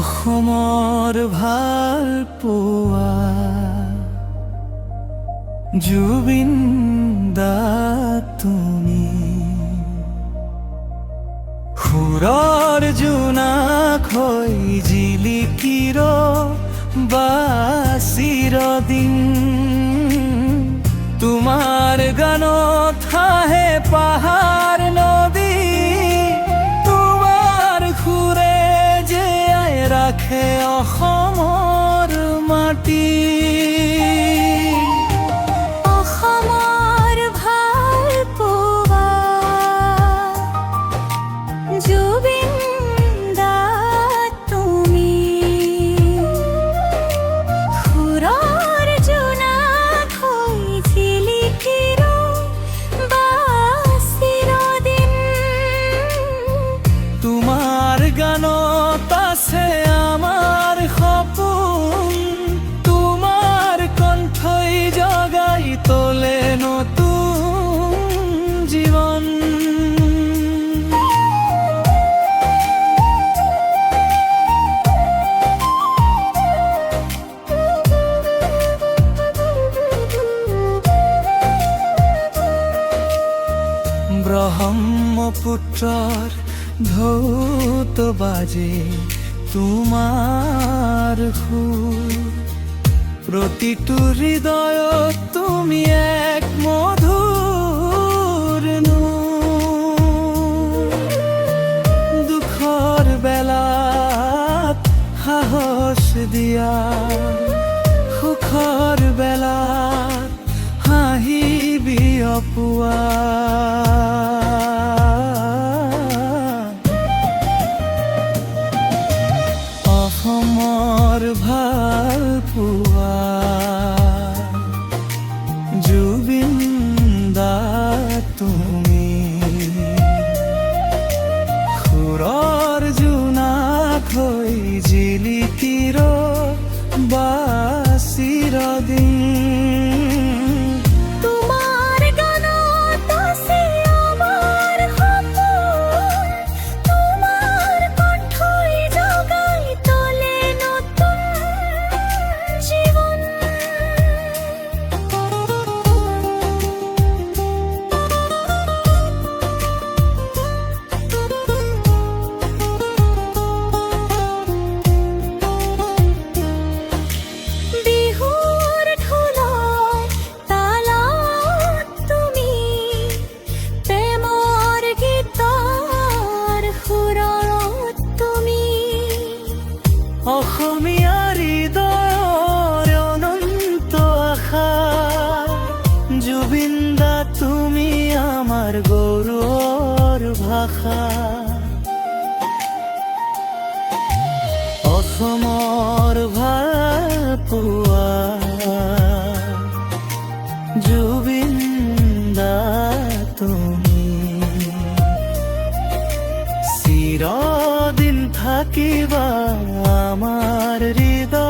অসমৰ ভাল পোৱা জুবিন দা তুমি সুৰৰ জোনাক হৈ জিলিকিৰ বাচিৰ দিন তোমাৰ গানত হাঁহে পাহাৰ নদী তোমাৰ সুৰে জীয়াই ৰাখে অসমৰ মাটি অসমৰ ভাল পোৱা জুবিন দা তুমি সুৰৰ জোনাক হৈ জিলিকিৰ বাচিৰ দিন তোমাৰ গানত আছে আমাৰ সপোন তোমাৰ কণ্ঠই জগাই তোলে নতুন জীৱন ব্ৰহ্মপুত্ৰৰ ঢৌত বাজে তোমাৰ সুৰ প্ৰতিটো হৃদয়ত তুমি এক মধুৰ নূৰ দুখৰ বেলাত সাহস দিয়া সুখৰ বেলাত হাঁহি বিয়পোৱা অসমৰ ভাল পোৱা জুবিন দা তুমি সুৰৰ জোনাক হৈ জিলিকিৰ বাচিৰ দিন তোমাৰ গানত আছে আমাৰ সপোন তোমাৰ কণ্ঠই জগাই তোলে নতুন জীৱন বিহুৰ ঢোলৰ তালত তুমি প্ৰেমৰ গীতৰ সুৰত তুমি অসমীয়া হৃদয়ৰ অনন্ত আশা জুবিন দা তুমি আমাৰ গৌৰৱৰ ভাষা অসমৰ ভাল পোৱা জুবিন দা তুমি চিৰদিন থাকিবা আমাৰ হৃদয়